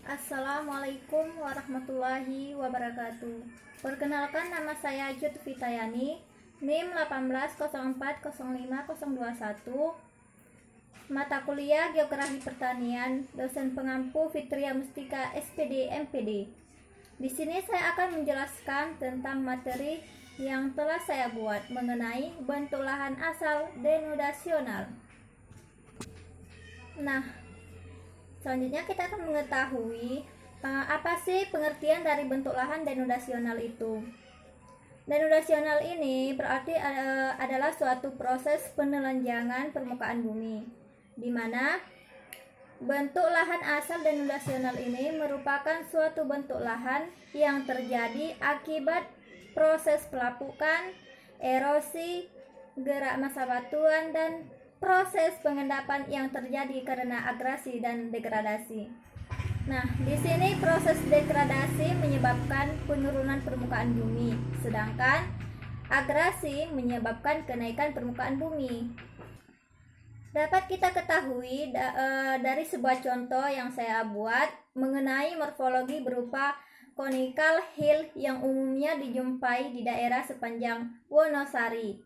Assalamualaikum warahmatullahi wabarakatuh. Perkenalkan, nama saya Lutfi Tayani, NIM 180405021. Mata kuliah Geografi Pertanian, dosen pengampu Fitria Mustika SPD MPD. Di sini saya akan menjelaskan tentang materi yang telah saya buat mengenai bentuk lahan asal denudasional. Nah, selanjutnya kita akan mengetahui apa sih pengertian dari bentuk lahan denudasional itu. Denudasional ini berarti adalah suatu proses penelanjangan permukaan bumi, di mana bentuk lahan asal denudasional ini merupakan suatu bentuk lahan yang terjadi akibat proses pelapukan, erosi, gerak massa batuan, dan proses pengendapan yang terjadi karena agresi dan degradasi. Nah, di sini proses degradasi menyebabkan penurunan permukaan bumi, sedangkan agresi menyebabkan kenaikan permukaan bumi. Dapat kita ketahui dari sebuah contoh yang saya buat mengenai morfologi berupa conical hill yang umumnya dijumpai di daerah sepanjang Wonosari,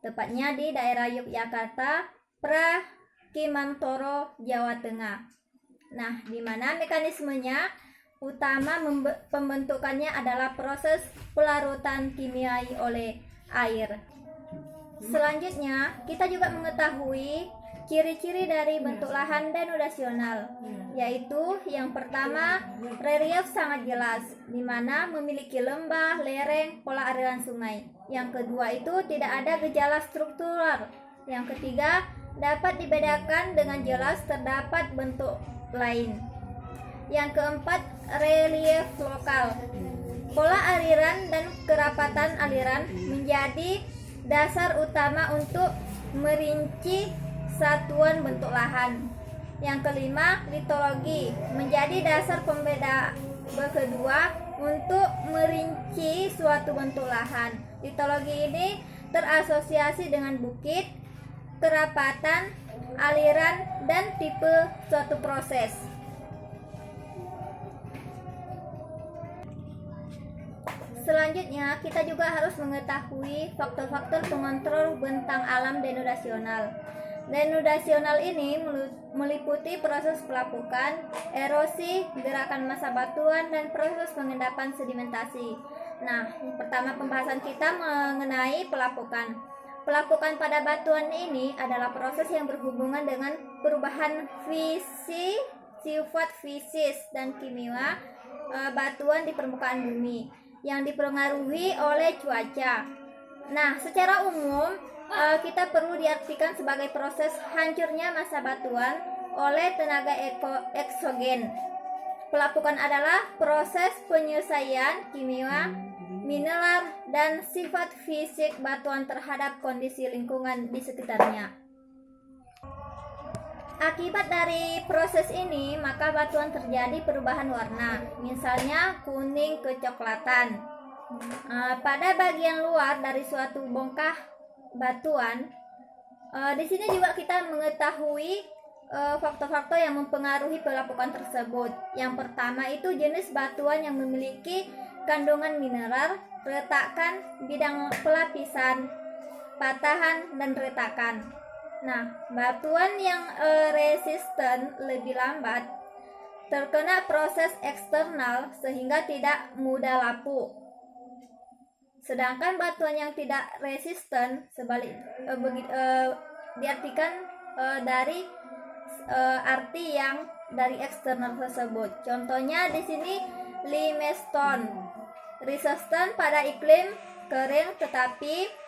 tepatnya di daerah Yogyakarta, Prakimantoro, Jawa Tengah. Nah, di mana mekanismenya utama pembentukannya adalah proses pelarutan kimiai oleh air. Selanjutnya, kita juga mengetahui ciri-ciri dari bentuk lahan denudasional, yaitu yang pertama, relief sangat jelas, di mana memiliki lembah, lereng, pola aliran sungai. Yang kedua itu tidak ada gejala struktural. Yang ketiga, dapat dibedakan dengan jelas terdapat bentuk lain. Yang keempat, relief lokal. Pola aliran dan kerapatan aliran menjadi dasar utama untuk merinci satuan bentuk lahan. Yang kelima, litologi menjadi dasar pembeda kedua untuk merinci suatu bentuk lahan. Litologi ini terasosiasi dengan bukit, kerapatan, aliran, dan tipe suatu proses. Selanjutnya, kita juga harus mengetahui faktor-faktor pengontrol bentang alam denudasional. Denudasional ini meliputi proses pelapukan, erosi, gerakan massa batuan, dan proses pengendapan sedimentasi. Nah, pertama pembahasan kita mengenai pelapukan. Pelapukan pada batuan ini adalah proses yang berhubungan dengan perubahan sifat fisik dan kimia batuan di permukaan bumi yang dipengaruhi oleh cuaca. Nah, secara umum kita perlu diartikan sebagai proses hancurnya massa batuan oleh tenaga eksogen. Pelapukan adalah proses penyelesaian kimia, mineral, dan sifat fisik batuan terhadap kondisi lingkungan di sekitarnya. Akibat dari proses ini, maka batuan terjadi perubahan warna, misalnya kuning kecoklatan. Pada bagian luar dari suatu bongkah batuan, di sini juga kita mengetahui faktor-faktor yang mempengaruhi pelapukan tersebut. Yang pertama itu jenis batuan yang memiliki kandungan mineral, retakan, bidang pelapisan, patahan, dan retakan. Nah, batuan yang resisten lebih lambat terkena proses eksternal sehingga tidak mudah lapuk. Sedangkan batuan yang tidak resisten diartikan dari arti yang dari eksternal tersebut. Contohnya di sini limestone, resisten pada iklim kering tetapi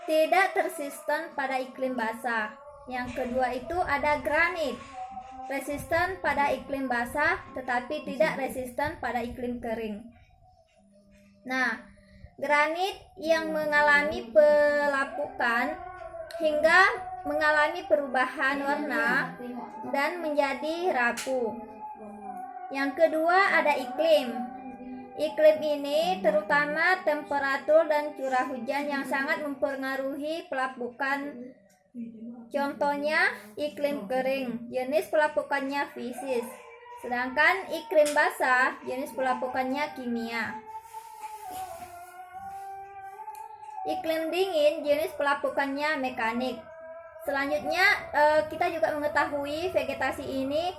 tidak resisten pada iklim basah. Yang kedua itu ada granit, resisten pada iklim basah tetapi tidak resisten pada iklim kering. Nah, granit yang mengalami pelapukan hingga mengalami perubahan warna dan menjadi rapuh. Yang kedua ada iklim. Iklim ini terutama temperatur dan curah hujan yang sangat mempengaruhi pelapukan. Contohnya iklim kering, jenis pelapukannya fisik, Sedangkan iklim basah jenis pelapukannya kimia. Iklim dingin jenis pelapukannya mekanik. Selanjutnya kita juga mengetahui vegetasi ini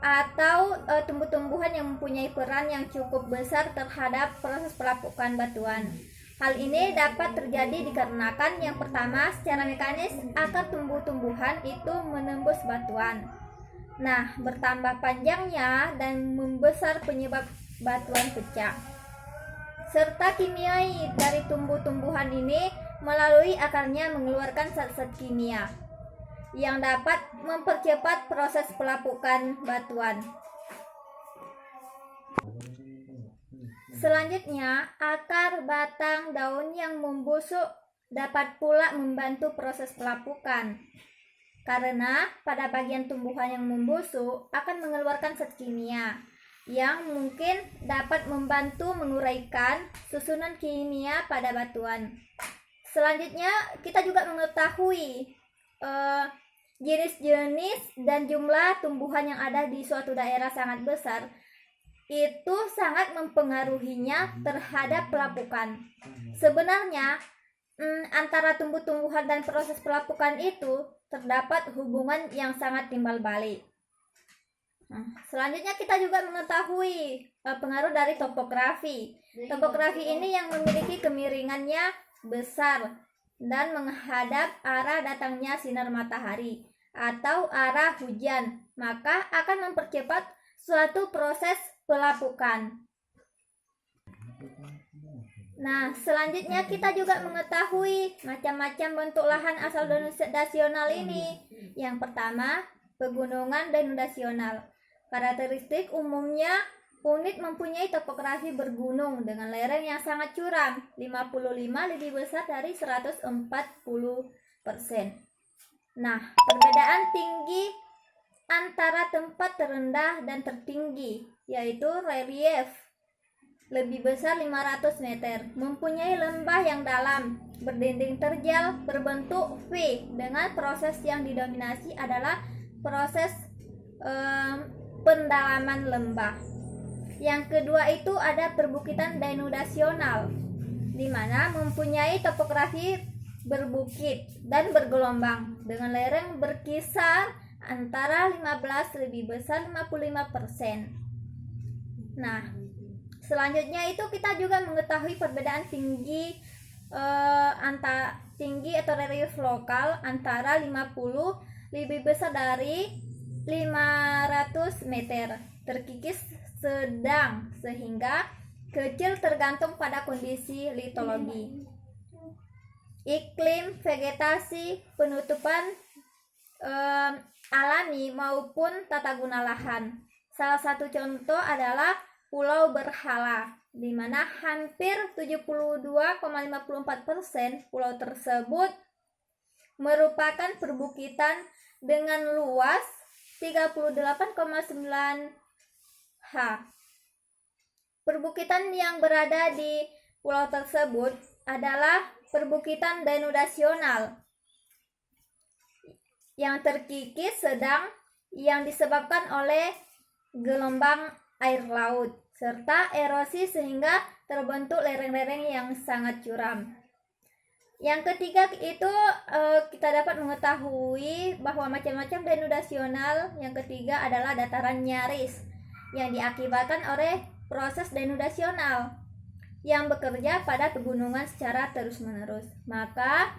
atau tumbuh-tumbuhan yang mempunyai peran yang cukup besar terhadap proses pelapukan batuan. Hal ini dapat terjadi dikarenakan yang pertama, secara mekanis akar tumbuh-tumbuhan itu menembus batuan. Nah, bertambah panjangnya dan membesar penyebab batuan pecah. Serta kimiai dari tumbuh-tumbuhan ini melalui akarnya mengeluarkan zat-zat kimia yang dapat mempercepat proses pelapukan batuan. Selanjutnya, akar, batang, daun yang membusuk dapat pula membantu proses pelapukan. Karena pada bagian tumbuhan yang membusuk akan mengeluarkan zat kimia yang mungkin dapat membantu menguraikan susunan kimia pada batuan. Selanjutnya, kita juga mengetahui jenis-jenis dan jumlah tumbuhan yang ada di suatu daerah sangat besar. Itu sangat mempengaruhinya terhadap pelapukan. Sebenarnya antara tumbuh-tumbuhan dan proses pelapukan itu terdapat hubungan yang sangat timbal balik. Selanjutnya kita juga mengetahui pengaruh dari topografi. Topografi ini yang memiliki kemiringannya besar dan menghadap arah datangnya sinar matahari atau arah hujan, maka akan mempercepat suatu proses pelapukan. Nah, selanjutnya kita juga mengetahui macam-macam bentuk lahan asal denudasional ini. Yang pertama, pegunungan denudasional. Karakteristik umumnya, unit mempunyai topografi bergunung dengan lereng yang sangat curam, 55 lebih besar dari 140%. Nah, perbedaan tinggi antara tempat terendah dan tertinggi, yaitu relief lebih besar 500 meter, mempunyai lembah yang dalam, berdinding terjal, berbentuk V, dengan proses yang didominasi adalah proses pendalaman lembah. Yang kedua itu ada perbukitan denudasional, di mana mempunyai topografi berbukit dan bergelombang dengan lereng berkisar antara 15 lebih besar 55%. Nah, selanjutnya itu kita juga mengetahui perbedaan tinggi tinggi atau relief lokal antara 50 lebih besar dari 500 meter, terkikis sedang sehingga kecil tergantung pada kondisi litologi, iklim, vegetasi, penutupan alami maupun tata guna lahan. Salah satu contoh adalah Pulau Berhala, di mana hampir 72,54% pulau tersebut merupakan perbukitan dengan luas 38,9 ha. Perbukitan yang berada di pulau tersebut adalah perbukitan denudasional yang terkikis sedang yang disebabkan oleh gelombang air laut serta erosi sehingga terbentuk lereng-lereng yang sangat curam. Yang ketiga itu kita dapat mengetahui bahwa macam-macam denudasional. Yang ketiga adalah dataran nyaris yang diakibatkan oleh proses denudasional yang bekerja pada pegunungan secara terus-menerus. Maka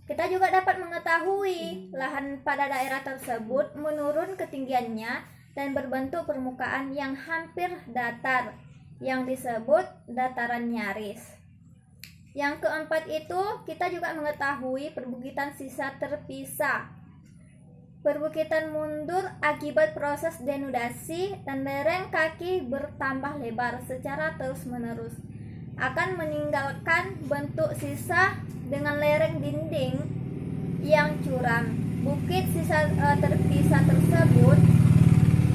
kita juga dapat mengetahui lahan pada daerah tersebut menurun ketinggiannya dan berbentuk permukaan yang hampir datar yang disebut dataran nyaris. Yang keempat itu kita juga mengetahui perbukitan sisa terpisah. Perbukitan mundur akibat proses denudasi dan lereng kaki bertambah lebar secara terus-menerus akan meninggalkan bentuk sisa dengan lereng dinding yang curam. Bukit sisa terpisah tersebut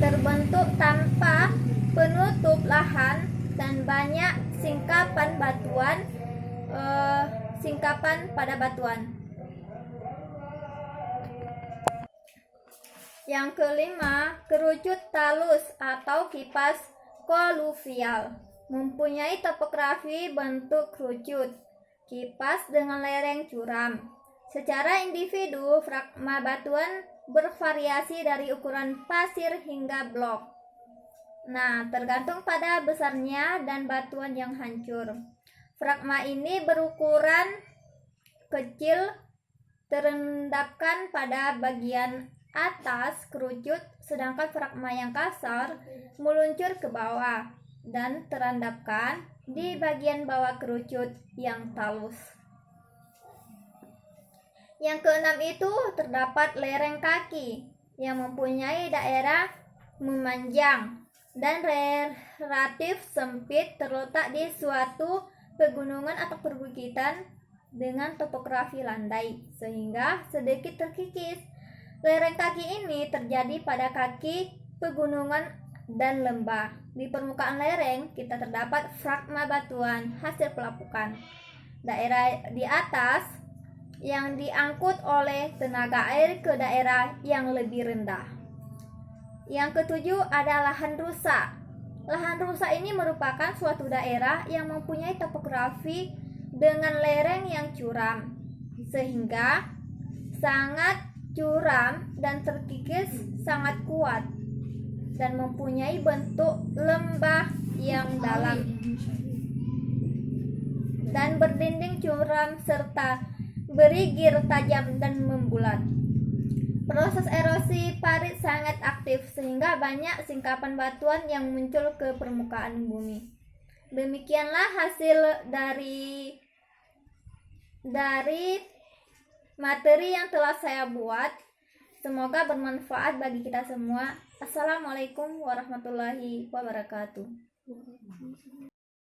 terbentuk tanpa penutup lahan dan banyak singkapan batuan pada batuan. Yang kelima, kerucut talus atau kipas koluvial mempunyai topografi bentuk kerucut kipas dengan lereng curam. Secara individu, fragma batuan bervariasi dari ukuran pasir hingga blok. Nah, tergantung pada besarnya dan batuan yang hancur. Fragma ini berukuran kecil, terendapkan pada bagian atas kerucut, sedangkan fragma yang kasar meluncur ke bawah dan terendapkan di bagian bawah kerucut yang talus. Yang keenam itu terdapat lereng kaki yang mempunyai daerah memanjang dan relatif sempit, terletak di suatu pegunungan atau perbukitan dengan topografi landai sehingga sedikit terkikis. Lereng kaki ini terjadi pada kaki pegunungan dan lembah. Di permukaan lereng kita terdapat fragma batuan hasil pelapukan. Daerah di atas yang diangkut oleh tenaga air ke daerah yang lebih rendah. Yang ketujuh ada lahan rusak. Lahan rusak ini merupakan suatu daerah yang mempunyai topografi dengan lereng yang curam, sehingga sangat curam dan terkikis sangat kuat dan mempunyai bentuk lembah yang dalam dan berdinding curam serta berigir tajam dan membulat. Proses erosi parit sangat aktif sehingga banyak singkapan batuan yang muncul ke permukaan bumi. Demikianlah hasil dari materi yang telah saya buat. Semoga bermanfaat bagi kita semua. Assalamualaikum warahmatullahi wabarakatuh.